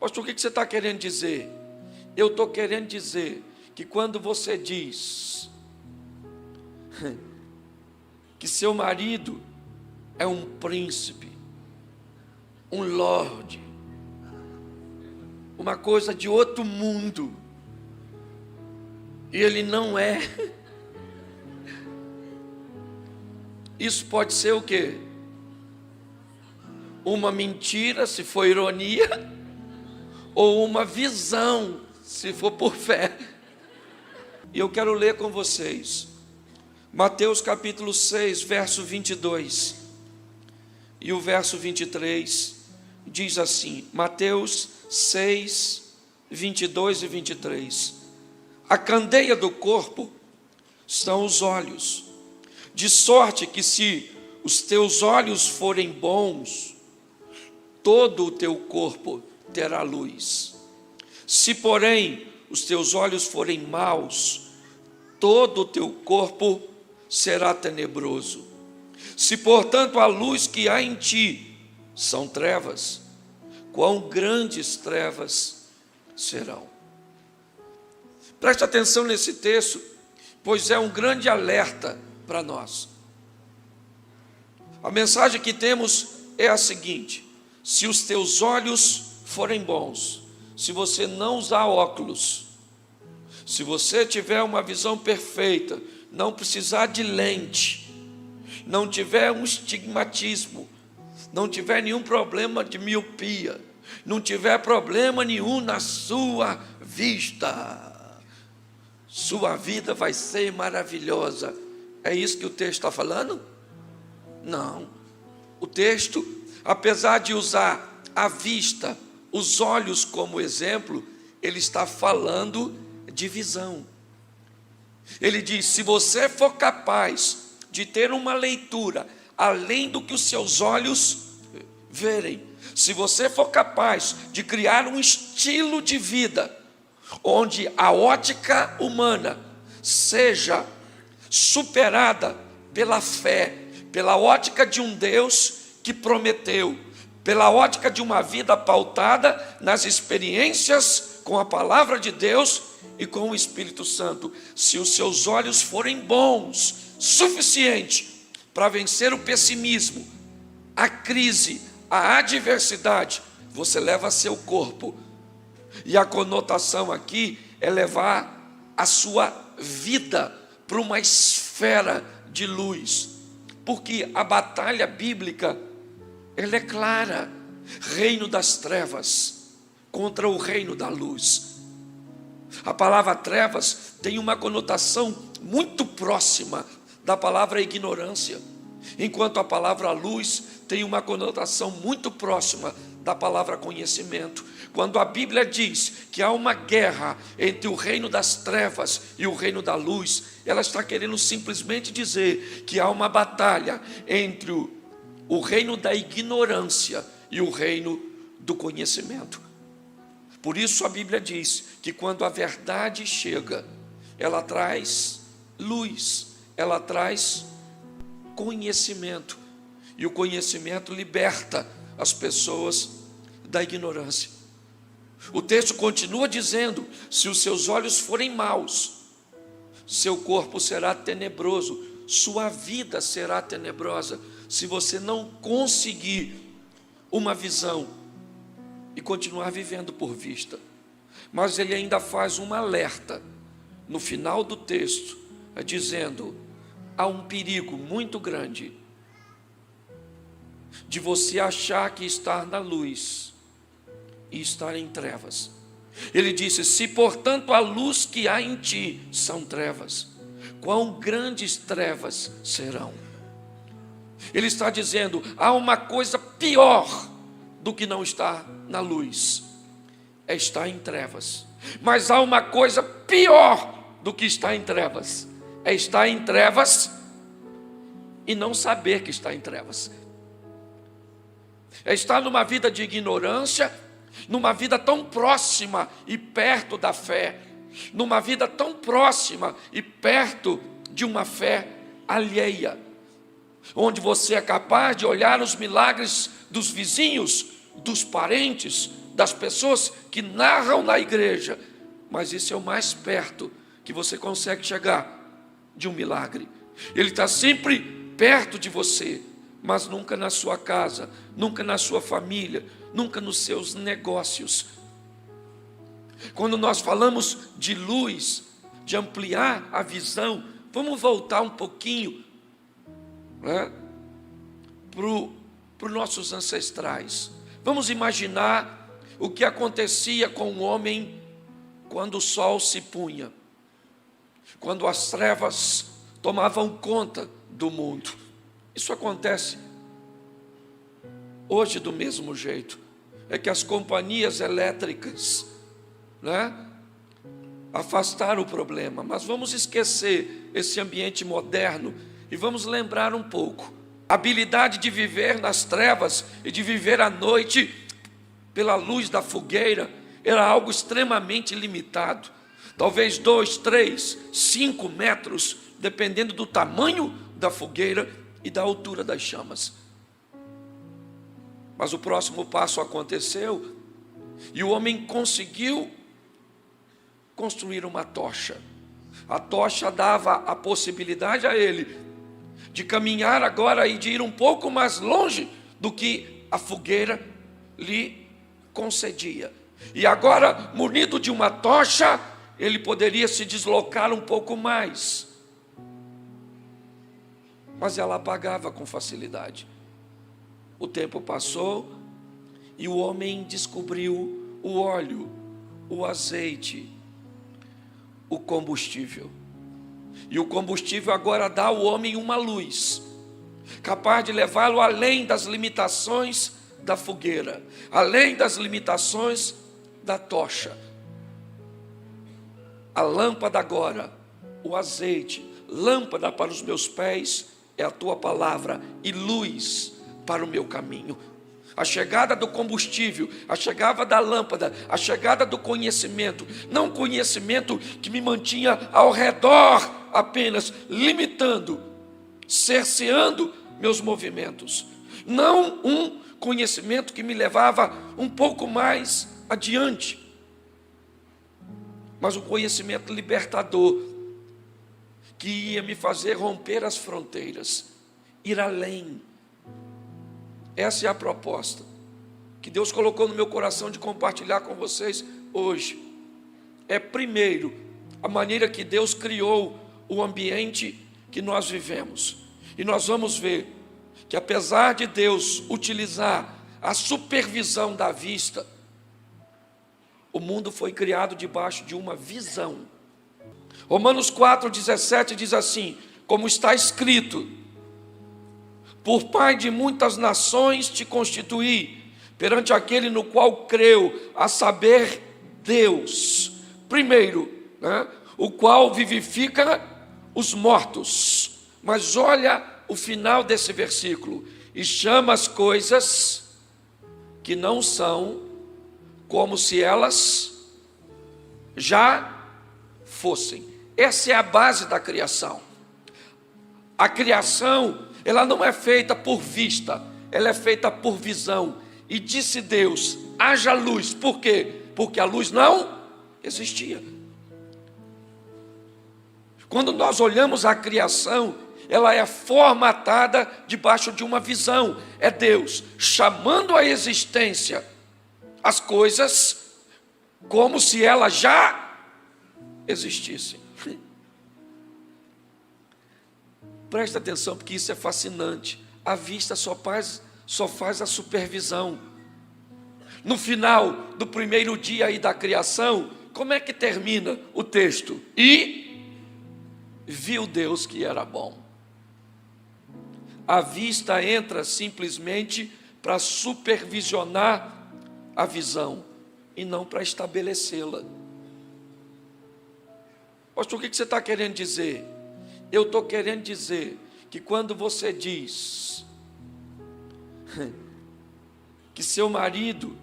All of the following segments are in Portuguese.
Pastor, o que você está querendo dizer? Eu estou querendo dizer que quando você diz que seu marido é um príncipe, um lorde, uma coisa de outro mundo, e ele não é, isso pode ser o quê? Uma mentira, se for ironia, ou uma visão, se for por fé. E eu quero ler com vocês Mateus capítulo 6, verso 22 e o verso 23 diz assim, Mateus 6, 22 e 23: a candeia do corpo são os olhos, de sorte que se os teus olhos forem bons, todo o teu corpo terá luz. Se, porém, os teus olhos forem maus, todo o teu corpo será tenebroso. Se, portanto, a luz que há em ti são trevas, quão grandes trevas serão. Preste atenção nesse texto, pois é um grande alerta para nós. A mensagem que temos é a seguinte: se os teus olhos forem bons, se você não usar óculos, se você tiver uma visão perfeita, não precisar de lente, não tiver um estigmatismo, não tiver nenhum problema de miopia, não tiver problema nenhum na sua vista, sua vida vai ser maravilhosa. É isso que o texto está falando? Não. O texto, apesar de usar a vista, os olhos como exemplo, ele está falando de visão. Ele diz, se você for capaz de ter uma leitura além do que os seus olhos verem, se você for capaz de criar um estilo de vida, onde a ótica humana seja superada pela fé, pela ótica de um Deus que prometeu, pela ótica de uma vida pautada nas experiências com a palavra de Deus e com o Espírito Santo, se os seus olhos forem bons, suficiente para vencer o pessimismo, a crise, a adversidade, você leva seu corpo, e a conotação aqui é levar a sua vida para uma esfera de luz, porque a batalha bíblica, ela é clara, reino das trevas contra o reino da luz. A palavra trevas tem uma conotação muito próxima da palavra ignorância, enquanto a palavra luz tem uma conotação muito próxima da palavra conhecimento. Quando a Bíblia diz que há uma guerra entre o reino das trevas e o reino da luz, ela está querendo simplesmente dizer que há uma batalha entre o reino da ignorância e o reino do conhecimento. Por isso a Bíblia diz que quando a verdade chega, ela traz luz, ela traz conhecimento, e o conhecimento liberta as pessoas da ignorância. O texto continua dizendo, se os seus olhos forem maus, seu corpo será tenebroso, sua vida será tenebrosa, se você não conseguir uma visão e continuar vivendo por vista. Mas ele ainda faz um alerta no final do texto, dizendo, há um perigo muito grande de você achar que está na luz e estar em trevas. Ele disse, se portanto a luz que há em ti são trevas, quão grandes trevas serão. Ele está dizendo, há uma coisa pior do que não estar na luz, é estar em trevas. Mas há uma coisa pior do que estar em trevas, é estar em trevas e não saber que está em trevas. É estar numa vida de ignorância, numa vida tão próxima e perto da fé, numa vida tão próxima e perto de uma fé alheia, onde você é capaz de olhar os milagres dos vizinhos dos parentes, das pessoas que narram na igreja, mas isso é o mais perto que você consegue chegar de um milagre. Ele está sempre perto de você, mas nunca na sua casa, nunca na sua família, nunca nos seus negócios. Quando nós falamos de luz, de ampliar a visão, vamos voltar um pouquinho, né, para os nossos ancestrais. Vamos imaginar o que acontecia com o homem quando o sol se punha, quando as trevas tomavam conta do mundo. Isso acontece hoje do mesmo jeito. É que as companhias elétricas, né, afastaram o problema, mas vamos esquecer esse ambiente moderno e vamos lembrar um pouco. A habilidade de viver nas trevas e de viver à noite pela luz da fogueira era algo extremamente limitado. Talvez 2, 3, 5 metros, dependendo do tamanho da fogueira e da altura das chamas. Mas o próximo passo aconteceu e o homem conseguiu construir uma tocha. A tocha dava a possibilidade a ele de caminhar agora e de ir um pouco mais longe do que a fogueira lhe concedia. E agora, munido de uma tocha, ele poderia se deslocar um pouco mais. Mas ela apagava com facilidade. O tempo passou e o homem descobriu o óleo, o azeite, o combustível. E o combustível agora dá ao homem uma luz, capaz de levá-lo além das limitações da fogueira, além das limitações da tocha. A lâmpada agora, o azeite, lâmpada para os meus pés, é a tua palavra e luz para o meu caminho. A chegada do combustível, a chegada da lâmpada, a chegada do conhecimento, não conhecimento que me mantinha ao redor apenas, limitando, cerceando meus movimentos, não um conhecimento que me levava um pouco mais adiante, mas um conhecimento libertador, que ia me fazer romper as fronteiras, ir além. Essa é a proposta que Deus colocou no meu coração de compartilhar com vocês hoje. É primeiro a maneira que Deus criou o ambiente que nós vivemos. E nós vamos ver que apesar de Deus utilizar a supervisão da vista, o mundo foi criado debaixo de uma visão. Romanos 4,17 diz assim: como está escrito, por pai de muitas nações te constituí, perante aquele no qual creu, a saber, Deus. Primeiro, né, o qual vivifica os mortos. Mas olha o final desse versículo: e chama as coisas que não são, como se elas já fossem. Essa é a base da criação. A criação, ela não é feita por vista, ela é feita por visão. E disse Deus: haja luz. Por quê? Porque a luz não existia. Quando nós olhamos a criação, ela é formatada debaixo de uma visão. É Deus chamando à existência as coisas como se elas já existissem. Presta atenção, porque isso é fascinante. A vista só faz a supervisão. No final do primeiro dia aí da criação, como é que termina o texto? E viu Deus que era bom. A vista entra simplesmente para supervisionar a visão e não para estabelecê-la. Pastor, o que você está querendo dizer? Eu estou querendo dizer que quando você diz que seu marido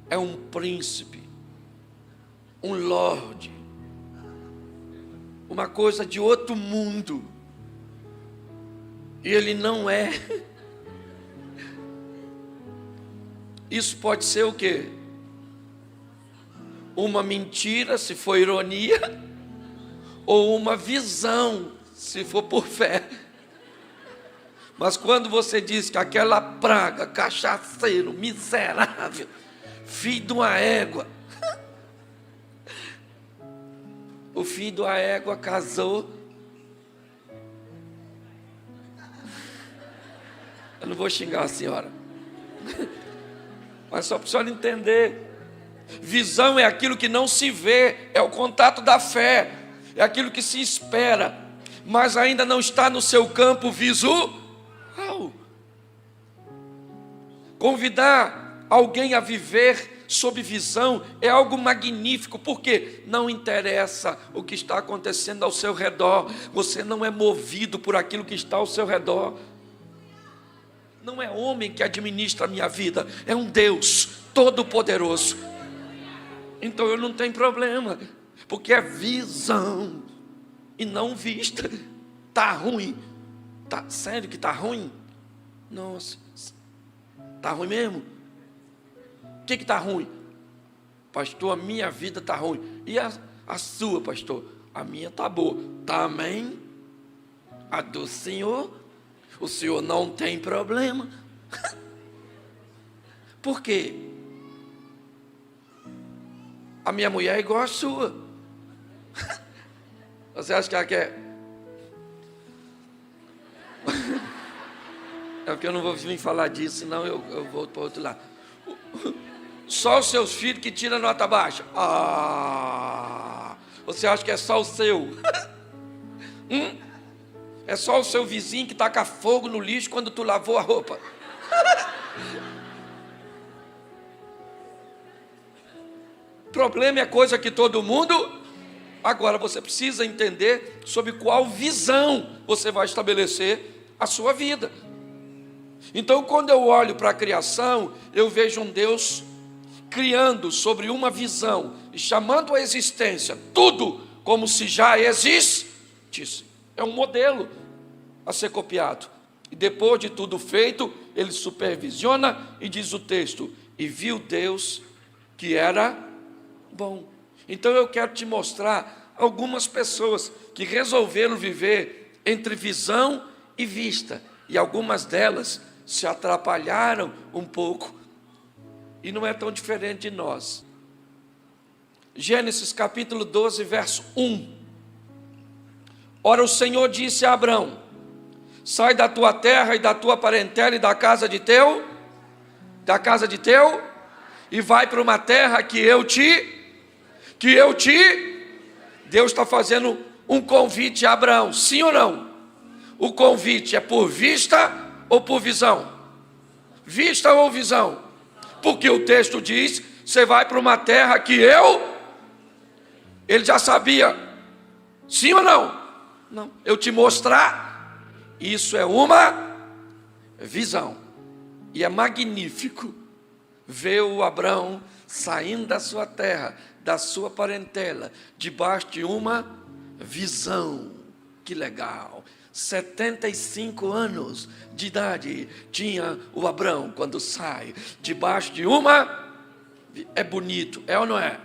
é um príncipe, um lorde, uma coisa de outro mundo, e ele não é, Isso pode ser o quê? Uma mentira, se for ironia, ou uma visão, se for por fé. Mas quando você diz que aquela praga, cachaceiro, miserável, filho de uma égua, o filho de uma égua casou. Eu não vou xingar a senhora, mas só para a senhora entender. Visão é aquilo que não se vê, é o contato da fé, é aquilo que se espera, mas ainda não está no seu campo visual. Convidar alguém a viver sob visão é algo magnífico, porque não interessa o que está acontecendo ao seu redor, você não é movido por aquilo que está ao seu redor. Não é homem que administra a minha vida, é um Deus todo-poderoso. Então eu não tenho problema, porque é visão e não vista. Está ruim, sério que está ruim? Nossa, está ruim mesmo? O que está ruim? Pastor, a minha vida está ruim. E a sua, pastor? A minha está boa. Também a do Senhor? O Senhor não tem problema. Por quê? A minha mulher é igual a sua. Você acha que ela quer? É porque eu não vou vir falar disso, senão eu vou para o outro lado. Só os seus filhos que tiram nota baixa. Você acha que é só o seu? É só o seu vizinho que taca fogo no lixo quando tu lavou a roupa. Problema é coisa que todo mundo. Agora você precisa entender sobre qual visão você vai estabelecer a sua vida. Então, quando eu olho para a criação, eu vejo um Deus criando sobre uma visão e chamando a existência tudo como se já existisse. É um modelo a ser copiado. E depois de tudo feito, ele supervisiona e diz o texto: e viu Deus que era bom. Então eu quero te mostrar algumas pessoas que resolveram viver entre visão e vista, e algumas delas se atrapalharam um pouco, e não é tão diferente de nós. Gênesis capítulo 12, verso 1. Ora, o Senhor disse a Abrão: sai da tua terra e da tua parentela e da casa de teu, e vai para uma terra que eu te. Deus está fazendo um convite a Abraão, sim ou não? O convite é por vista ou por visão? Vista ou visão? Porque o texto diz: você vai para uma terra que ele já sabia, sim ou não? Não, eu te mostrar, isso é uma visão, e é magnífico ver o Abraão saindo da sua terra, da sua parentela, debaixo de uma visão. Que legal! 75 anos de idade tinha o Abrão quando sai, debaixo de uma. É bonito, é ou não é?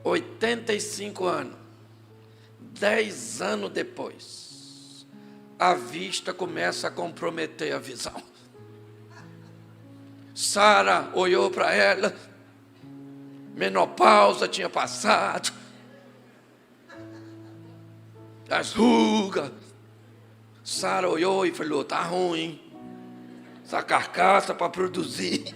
85 anos, 10 anos depois, a vista começa a comprometer a visão. Sara olhou para ela, menopausa tinha passado, as rugas. Sara olhou e falou: tá ruim, essa carcaça para produzir.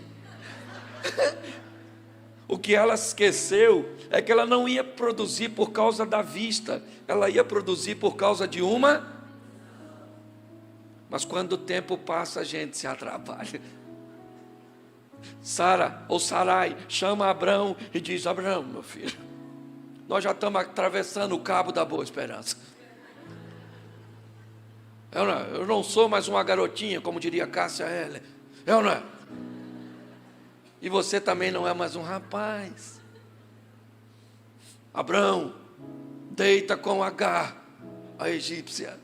O que ela esqueceu é que ela não ia produzir por causa da vista, ela ia produzir por causa de uma. Mas quando o tempo passa, a gente se atrapalha. Sara ou Sarai chama Abrão e diz: Abrão, meu filho, nós já estamos atravessando o cabo da Boa Esperança. Eu não sou mais uma garotinha, como diria Cássia Eller. Eu não é. E você também não é mais um rapaz. Abrão, deita com Agar, a egípcia,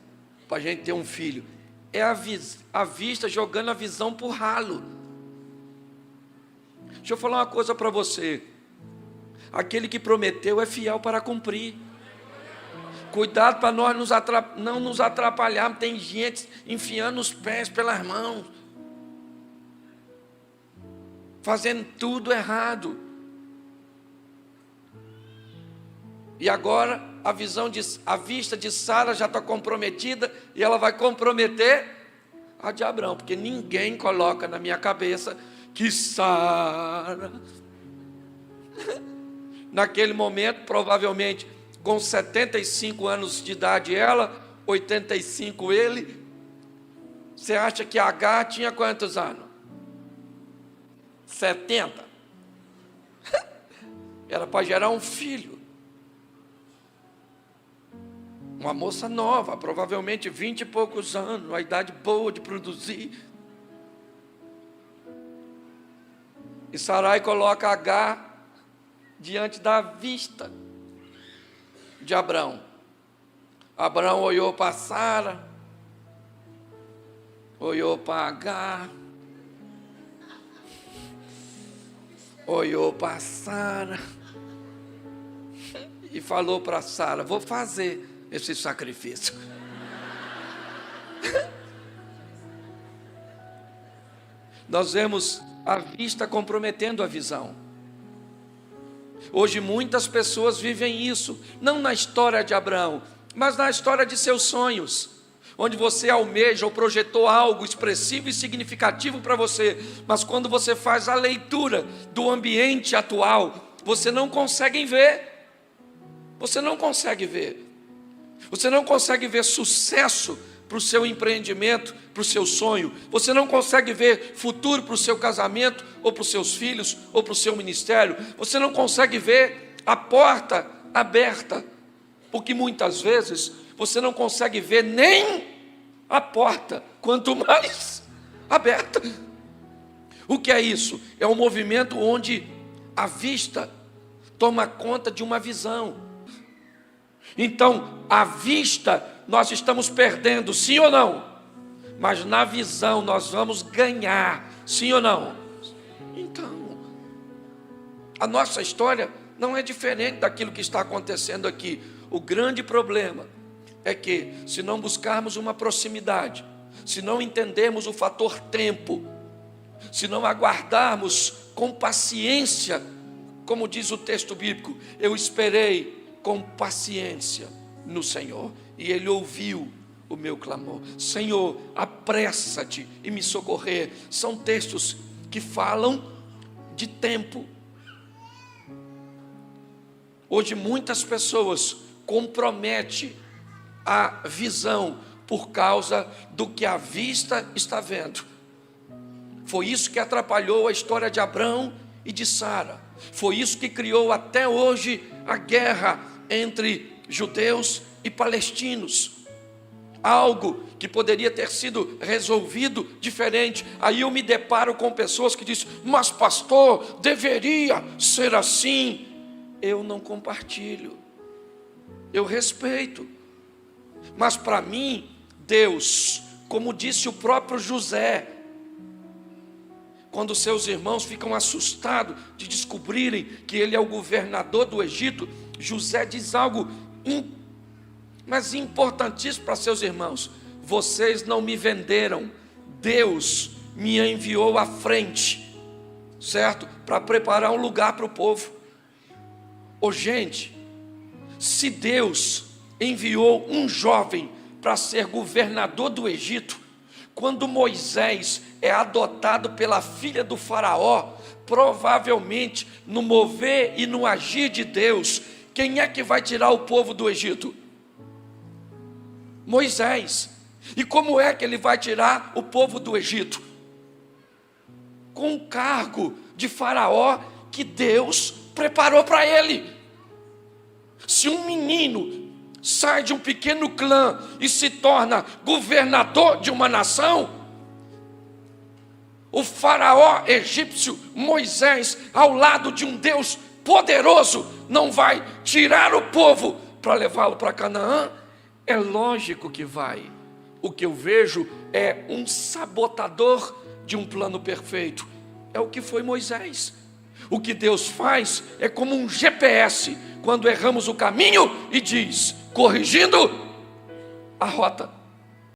para a gente ter um filho. É a vista jogando a visão por ralo. Deixa eu falar uma coisa para você. Aquele que prometeu é fiel para cumprir. Cuidado para nós não nos atrapalharmos. Tem gente enfiando os pés pelas mãos, fazendo tudo errado. E agora a vista de Sara já está comprometida, e ela vai comprometer a de Abraão, porque ninguém coloca na minha cabeça que Sara, naquele momento, provavelmente com 75 anos de idade ela, 85 ele, você acha que Agar tinha quantos anos? 70. Era para gerar um filho. Uma moça nova, provavelmente 20 e poucos anos, uma idade boa de produzir. E Sarai coloca Agar diante da vista de Abraão. Abraão olhou para Sara, olhou para Agar, olhou para Sara e falou para Sara: vou fazer esse sacrifício. Nós vemos a vista comprometendo a visão. Hoje muitas pessoas vivem isso, não na história de Abraão, mas na história de seus sonhos, onde você almeja ou projetou algo expressivo e significativo para você, mas quando você faz a leitura do ambiente atual, você não consegue ver. Você não consegue ver. Você não consegue ver sucesso para o seu empreendimento, para o seu sonho. Você não consegue ver futuro para o seu casamento, ou para os seus filhos, ou para o seu ministério. Você não consegue ver a porta aberta, porque muitas vezes você não consegue ver nem a porta, quanto mais aberta. O que é isso? É um movimento onde a vista toma conta de uma visão. Então, a vista nós estamos perdendo, sim ou não? Mas na visão nós vamos ganhar, sim ou não? Então, a nossa história não é diferente daquilo que está acontecendo aqui. O grande problema é que, se não buscarmos uma proximidade, se não entendermos o fator tempo, se não aguardarmos com paciência, como diz o texto bíblico, eu esperei com paciência no Senhor, e Ele ouviu o meu clamor. Senhor, apressa-te e me socorrer. São textos que falam de tempo. Hoje muitas pessoas comprometem a visão por causa do que a vista está vendo. Foi isso que atrapalhou a história de Abraão e de Sara. Foi isso que criou até hoje a guerra entre judeus e palestinos. Algo que poderia ter sido resolvido diferente. Aí eu me deparo com pessoas que dizem: mas pastor, deveria ser assim. Eu não compartilho, eu respeito, mas para mim, Deus, como disse o próprio José, quando seus irmãos ficam assustados de descobrirem que ele é o governador do Egito, José diz algo mas importantíssimo para seus irmãos: vocês não me venderam, Deus me enviou à frente, certo? Para preparar um lugar para o povo. Ô gente, se Deus enviou um jovem para ser governador do Egito, quando Moisés é adotado pela filha do faraó, provavelmente no mover e no agir de Deus, quem é que vai tirar o povo do Egito? Moisés. E como é que ele vai tirar o povo do Egito? Com o cargo de faraó que Deus preparou para ele. Se um menino sai de um pequeno clã e se torna governador de uma nação, o faraó egípcio Moisés, ao lado de um Deus poderoso, não vai tirar o povo para levá-lo para Canaã? É lógico que vai. O que eu vejo é um sabotador de um plano perfeito. É o que foi Moisés. O que Deus faz é como um GPS, quando erramos o caminho e diz, corrigindo a rota.